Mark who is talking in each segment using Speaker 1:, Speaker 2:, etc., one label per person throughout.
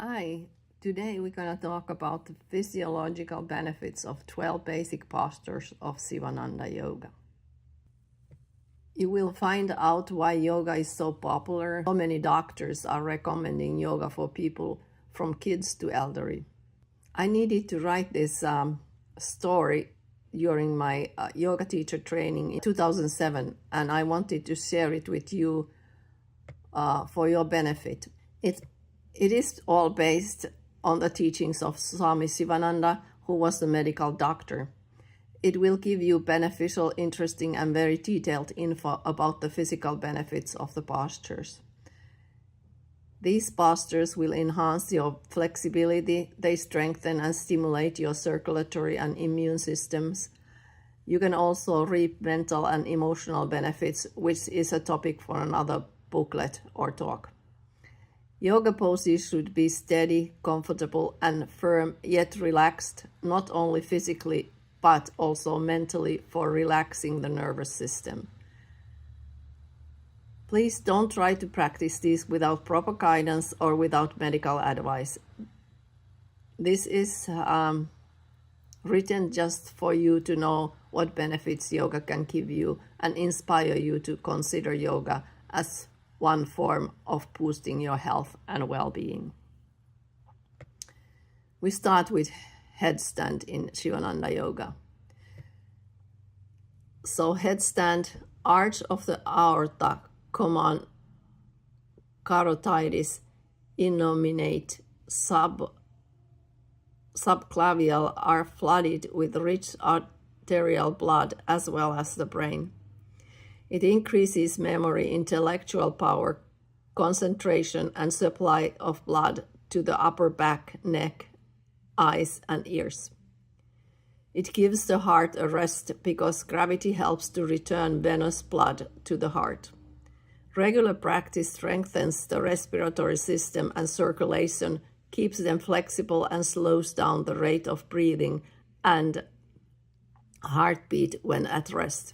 Speaker 1: Hi, today we're going to talk about the physiological benefits of 12 basic postures of Sivananda yoga. You will find out why yoga is so popular. So many doctors are recommending yoga for people from kids to elderly. I needed to write this story during my yoga teacher training in 2007, and I wanted to share it with you for your benefit. It is all based on the teachings of Swami Sivananda, who was the medical doctor. It will give you beneficial, interesting, and very detailed info about the physical benefits of the postures. These postures will enhance your flexibility. They strengthen and stimulate your circulatory and immune systems. You can also reap mental and emotional benefits, which is a topic for another booklet or talk. Yoga poses should be steady, comfortable, and firm, yet relaxed, not only physically, but also mentally, for relaxing the nervous system. Please don't try to practice these without proper guidance or without medical advice. This is written just for you to know what benefits yoga can give you and inspire you to consider yoga as one form of boosting your health and well-being. We start with headstand in Sivananda yoga. So headstand, arch of the aorta, common carotides, innominate, subclavial are flooded with rich arterial blood as well as the brain. It increases memory, intellectual power, concentration, and supply of blood to the upper back, neck, eyes, and ears. It gives the heart a rest because gravity helps to return venous blood to the heart. Regular practice strengthens the respiratory system and circulation, keeps them flexible, and slows down the rate of breathing and heartbeat when at rest.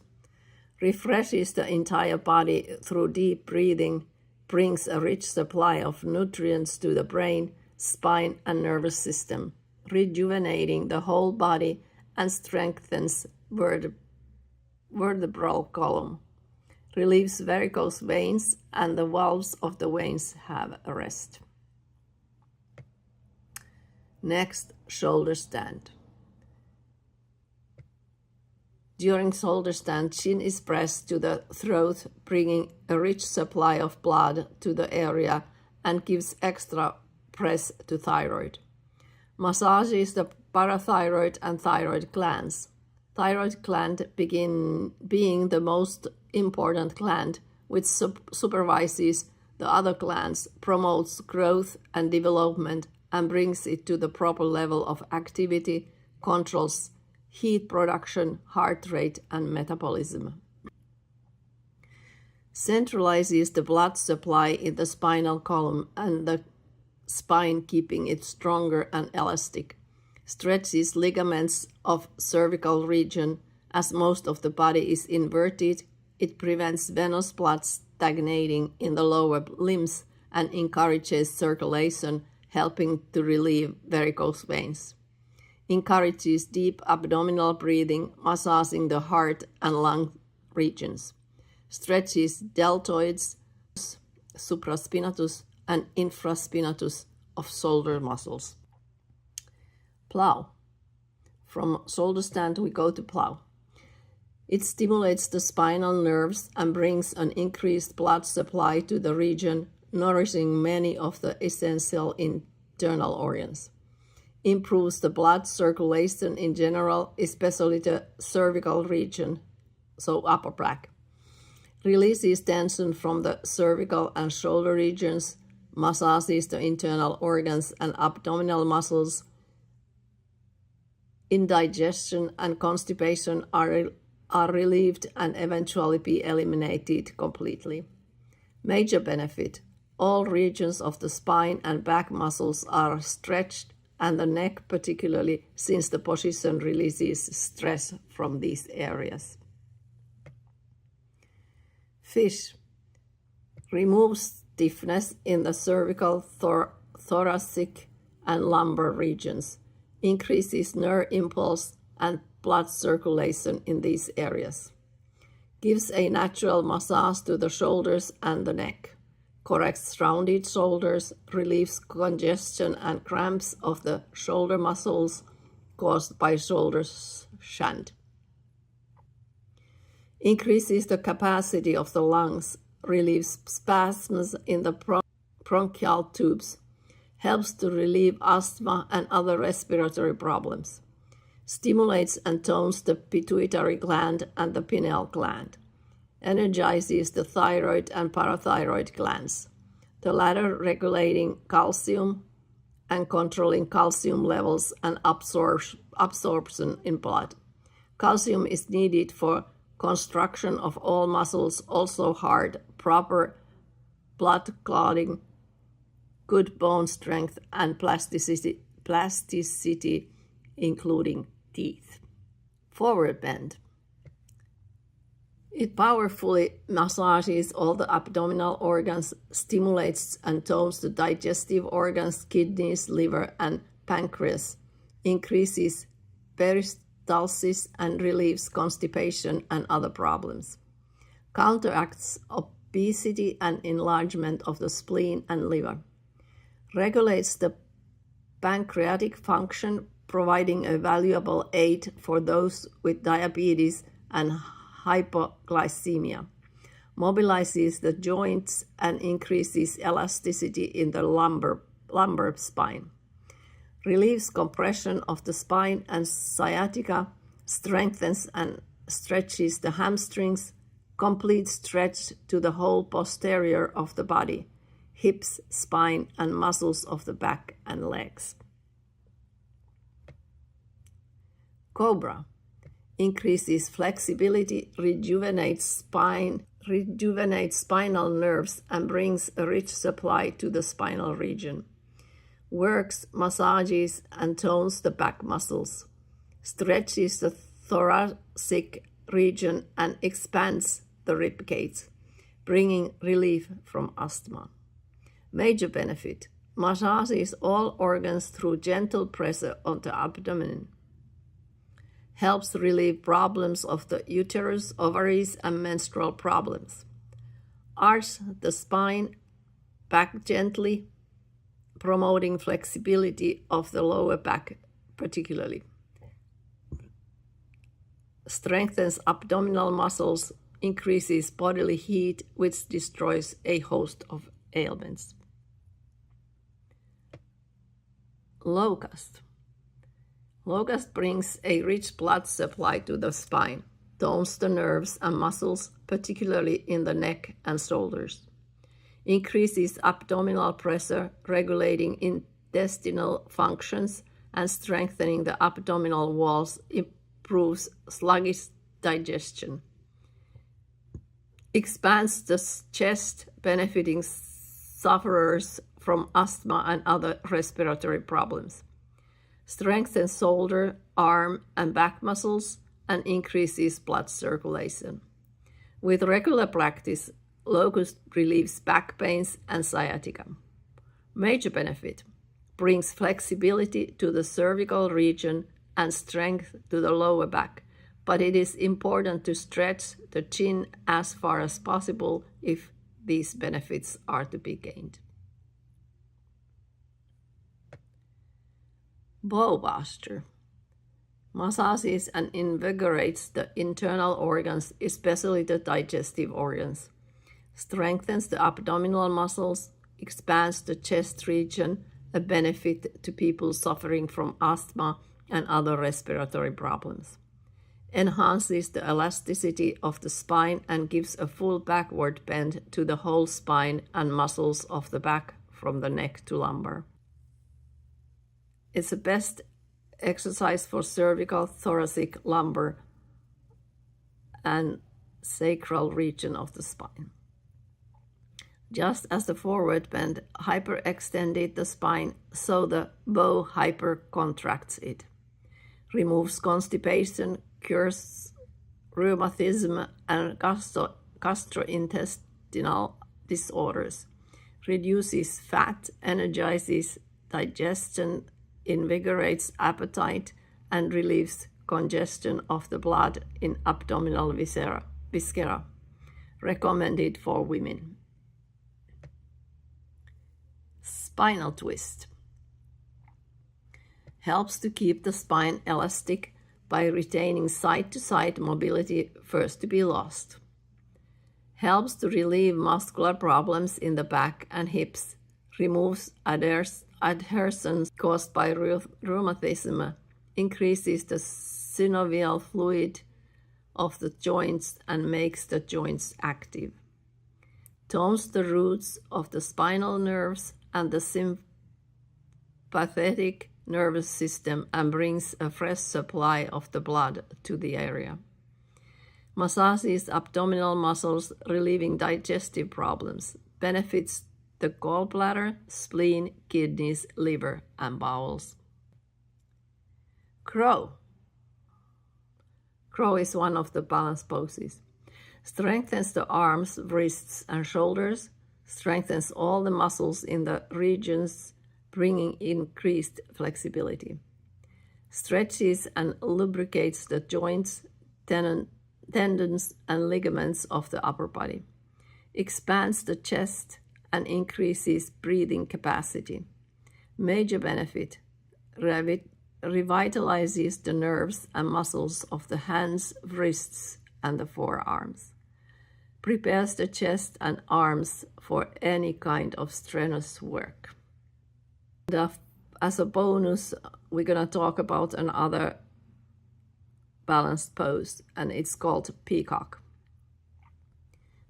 Speaker 1: Refreshes the entire body through deep breathing, brings a rich supply of nutrients to the brain, spine, and nervous system, rejuvenating the whole body and strengthens vertebral column, relieves varicose veins, and the valves of the veins have a rest. Next, shoulder stand. During shoulder stand, chin is pressed to the throat, bringing a rich supply of blood to the area and gives extra press to thyroid. Massages the parathyroid and thyroid glands. Thyroid gland being the most important gland, which supervises the other glands, promotes growth and development, and brings it to the proper level of activity, controls heat production, heart rate, and metabolism. Centralizes the blood supply in the spinal column and the spine, keeping it stronger and elastic. Stretches ligaments of cervical region. As most of the body is inverted, it prevents venous blood stagnating in the lower limbs and encourages circulation, helping to relieve varicose veins. Encourages deep abdominal breathing, massaging the heart and lung regions. Stretches deltoids, supraspinatus, and infraspinatus of shoulder muscles. Plow. From shoulder stand we go to plow. It stimulates the spinal nerves and brings an increased blood supply to the region, nourishing many of the essential internal organs. Improves the blood circulation in general, especially the cervical region, so upper back. Releases tension from the cervical and shoulder regions, massages the internal organs and abdominal muscles. Indigestion and constipation are relieved and eventually be eliminated completely. Major benefit: all regions of the spine and back muscles are stretched, and the neck particularly, since the position releases stress from these areas. Fish removes stiffness in the cervical, thoracic and lumbar regions, increases nerve impulse and blood circulation in these areas, gives a natural massage to the shoulders and the neck, corrects rounded shoulders, relieves congestion and cramps of the shoulder muscles caused by shoulder shunt, increases the capacity of the lungs, relieves spasms in the bronchial tubes, helps to relieve asthma and other respiratory problems, stimulates and tones the pituitary gland and the pineal gland, energizes the thyroid and parathyroid glands, the latter regulating calcium and controlling calcium levels and absorption in blood. Calcium is needed for construction of all muscles, also heart, proper blood clotting, good bone strength, and plasticity including teeth. Forward bend. It powerfully massages all the abdominal organs, stimulates and tones the digestive organs, kidneys, liver, and pancreas, increases peristalsis, and relieves constipation and other problems, counteracts obesity and enlargement of the spleen and liver, regulates the pancreatic function, providing a valuable aid for those with diabetes and hypoglycemia, mobilizes the joints and increases elasticity in the lumbar spine, relieves compression of the spine and sciatica, strengthens and stretches the hamstrings, complete stretch to the whole posterior of the body, hips, spine, and muscles of the back and legs. Cobra increases flexibility, rejuvenates spinal nerves, and brings a rich supply to the spinal region. Works, massages, and tones the back muscles, stretches the thoracic region, and expands the rib cage, bringing relief from asthma. Major benefit: massages all organs through gentle pressure on the abdomen. Helps relieve problems of the uterus, ovaries, and menstrual problems. Arch the spine back gently, promoting flexibility of the lower back particularly. Strengthens abdominal muscles, increases bodily heat, which destroys a host of ailments. Locust. Locust brings a rich blood supply to the spine, tones the nerves and muscles, particularly in the neck and shoulders, increases abdominal pressure, regulating intestinal functions and strengthening the abdominal walls, improves sluggish digestion, expands the chest, benefiting sufferers from asthma and other respiratory problems, strengthens shoulder, arm, and back muscles, and increases blood circulation. With regular practice, Locust relieves back pains and sciatica. Major benefit: brings flexibility to the cervical region and strength to the lower back, but it is important to stretch the chin as far as possible if these benefits are to be gained. Bow posture massages and invigorates the internal organs, especially the digestive organs, strengthens the abdominal muscles, expands the chest region, a benefit to people suffering from asthma and other respiratory problems, enhances the elasticity of the spine and gives a full backward bend to the whole spine and muscles of the back from the neck to lumbar. It's the best exercise for cervical, thoracic, lumbar, and sacral region of the spine. Just as the forward bend hyperextended the spine, so the bow hypercontracts it. Removes constipation, cures rheumatism and gastrointestinal disorders. reduces fat, energizes digestion, invigorates appetite, and relieves congestion of the blood in abdominal viscera. Recommended for women. Spinal twist. Helps to keep the spine elastic by retaining side-to-side mobility first to be lost. Helps to relieve muscular problems in the back and hips, removes adhesions caused by rheumatism, increases the synovial fluid of the joints and makes the joints active. Tones the roots of the spinal nerves and the sympathetic nervous system and brings a fresh supply of the blood to the area. Massages abdominal muscles, relieving digestive problems. Benefits the gallbladder, spleen, kidneys, liver, and bowels. Crow. Crow is one of the balance poses. Strengthens the arms, wrists, and shoulders. Strengthens all the muscles in the regions, bringing increased flexibility. Stretches and lubricates the joints, tendons, and ligaments of the upper body. Expands the chest and increases breathing capacity. Major benefit: revitalizes the nerves and muscles of the hands, wrists, and the forearms. Prepares the chest and arms for any kind of strenuous work. As a bonus, we're going to talk about another balanced pose, and it's called peacock.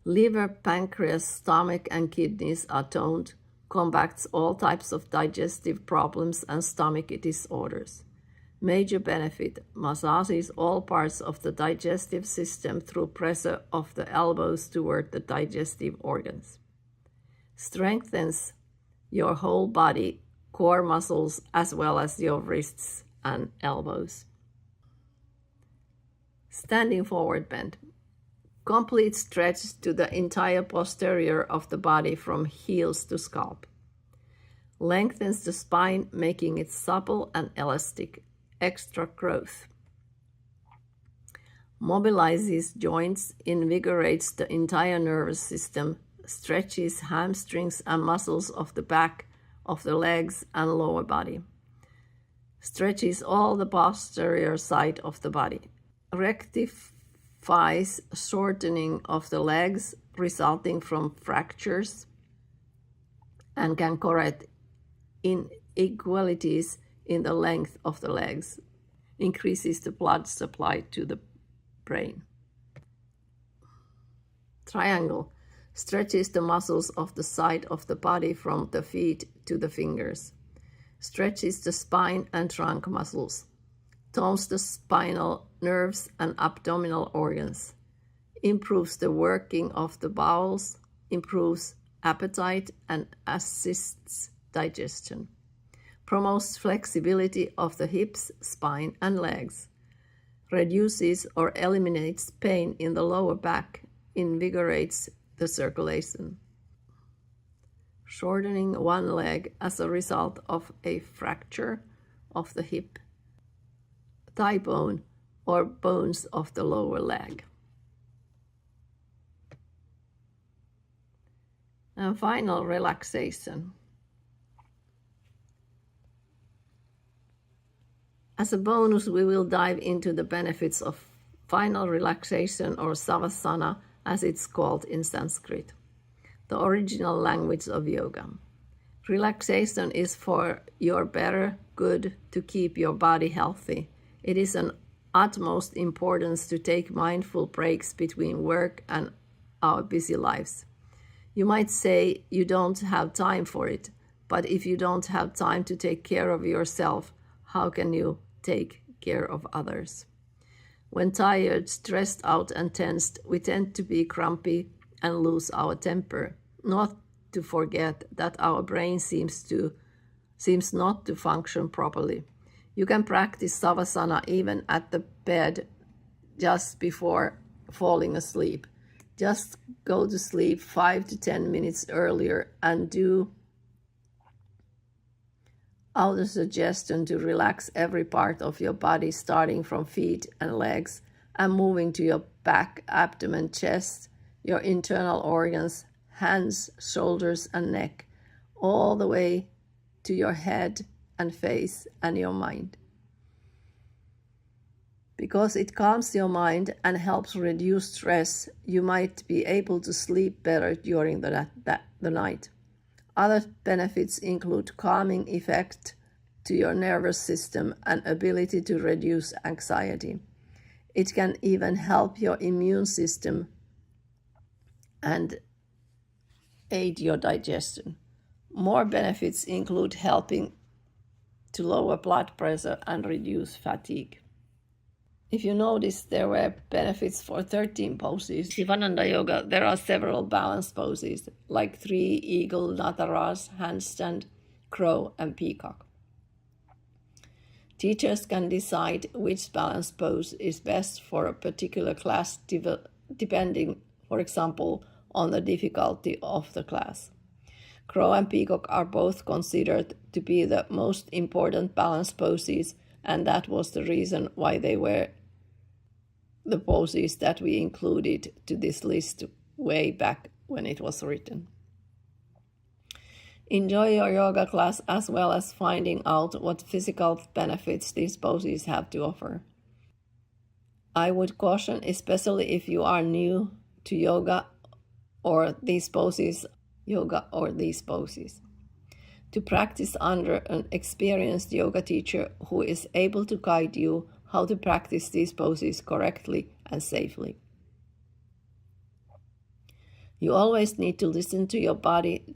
Speaker 1: Liver, pancreas, stomach, and kidneys are toned, combats all types of digestive problems and stomach disorders. Major benefit: massages all parts of the digestive system through pressure of the elbows toward the digestive organs. Strengthens your whole body, core muscles, as well as your wrists and elbows. Standing forward bend. Complete stretch to the entire posterior of the body from heels to scalp. Lengthens the spine, making it supple and elastic. Extra growth. Mobilizes joints, invigorates the entire nervous system, stretches hamstrings and muscles of the back, of the legs and lower body. Stretches all the posterior side of the body. Rectifies shortening of the legs resulting from fractures and can correct inequalities in the length of the legs. Increases the blood supply to the brain. Triangle. Stretches the muscles of the side of the body from the feet to the fingers. Stretches the spine and trunk muscles. Tones the spinal nerves and abdominal organs. Improves the working of the bowels. Improves appetite and assists digestion. Promotes flexibility of the hips, spine, and legs. Reduces or eliminates pain in the lower back. Invigorates the circulation. Shortening one leg as a result of a fracture of the hip, thigh bone, or bones of the lower leg. And final, relaxation. As a bonus, we will dive into the benefits of final relaxation, or Savasana, as it's called in Sanskrit, the original language of yoga. Relaxation is for your better good, to keep your body healthy. It is an utmost importance to take mindful breaks between work and our busy lives. You might say you don't have time for it, but if you don't have time to take care of yourself, how can you take care of others? When tired, stressed out, and tensed, we tend to be grumpy and lose our temper, not to forget that our brain seems not to function properly. You can practice Savasana even at the bed just before falling asleep. Just go to sleep 5 to 10 minutes earlier and do auto-suggestion to relax every part of your body, starting from feet and legs and moving to your back, abdomen, chest, your internal organs, hands, shoulders, and neck, all the way to your head and face and your mind. Because it calms your mind and helps reduce stress, you might be able to sleep better during the night. Other benefits include calming effect to your nervous system and ability to reduce anxiety. It can even help your immune system and aid your digestion. More benefits include helping to lower blood pressure and reduce fatigue. If you notice, there were benefits for 13 poses. Sivananda Yoga, there are several balance poses, like 3, eagle, nataraj, handstand, crow, and peacock. Teachers can decide which balance pose is best for a particular class, depending, for example, on the difficulty of the class. Crow and peacock are both considered to be the most important balance poses, and that was the reason why they were the poses that we included to this list way back when it was written. Enjoy your yoga class as well as finding out what physical benefits these poses have to offer. I would caution, especially if you are new to yoga or these poses, to practice under an experienced yoga teacher who is able to guide you how to practice these poses correctly and safely. You always need to listen to your body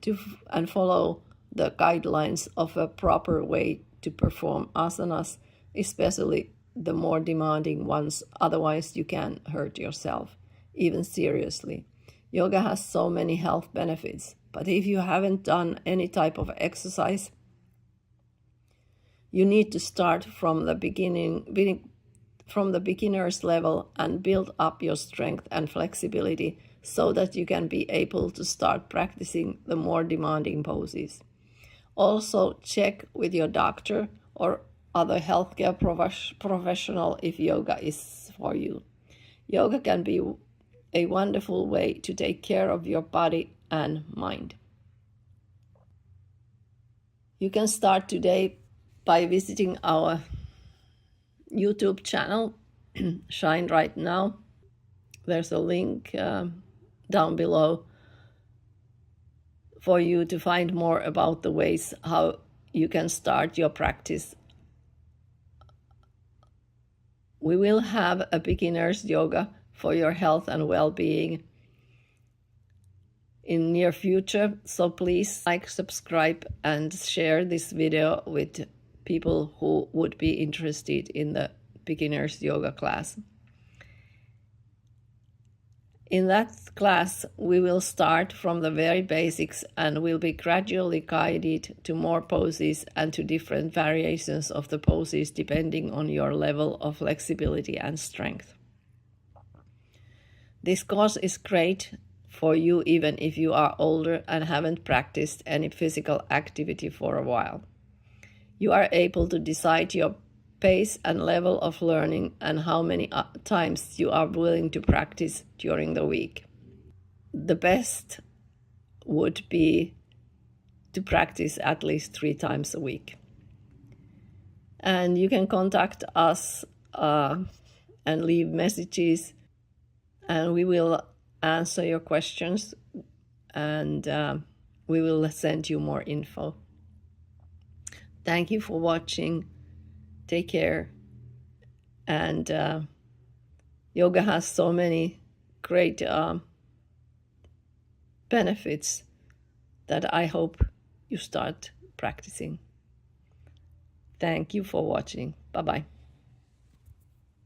Speaker 1: and follow the guidelines of a proper way to perform asanas, especially the more demanding ones, otherwise you can hurt yourself, even seriously. Yoga has so many health benefits, but if you haven't done any type of exercise, you need to start from the beginner's level and build up your strength and flexibility so that you can be able to start practicing the more demanding poses. Also, check with your doctor or other healthcare professional if yoga is for you. Yoga can be a wonderful way to take care of your body and mind. You can start today by visiting our YouTube channel, Shine Right Now. There's a link down below for you to find more about the ways how you can start your practice. We will have a beginner's yoga for your health and well-being in near future, so please like, subscribe, and share this video with people who would be interested in the beginner's yoga class. In that class, we will start from the very basics and will be gradually guided to more poses and to different variations of the poses depending on your level of flexibility and strength. This course is great for you even if you are older and haven't practiced any physical activity for a while. You are able to decide your pace and level of learning and how many times you are willing to practice during the week. The best would be to practice at least 3 times a week. And you can contact us and leave messages, and we will answer your questions, and we will send you more info. Thank you for watching. Take care. And yoga has so many great benefits that I hope you start practicing. Thank you for watching. Bye-bye.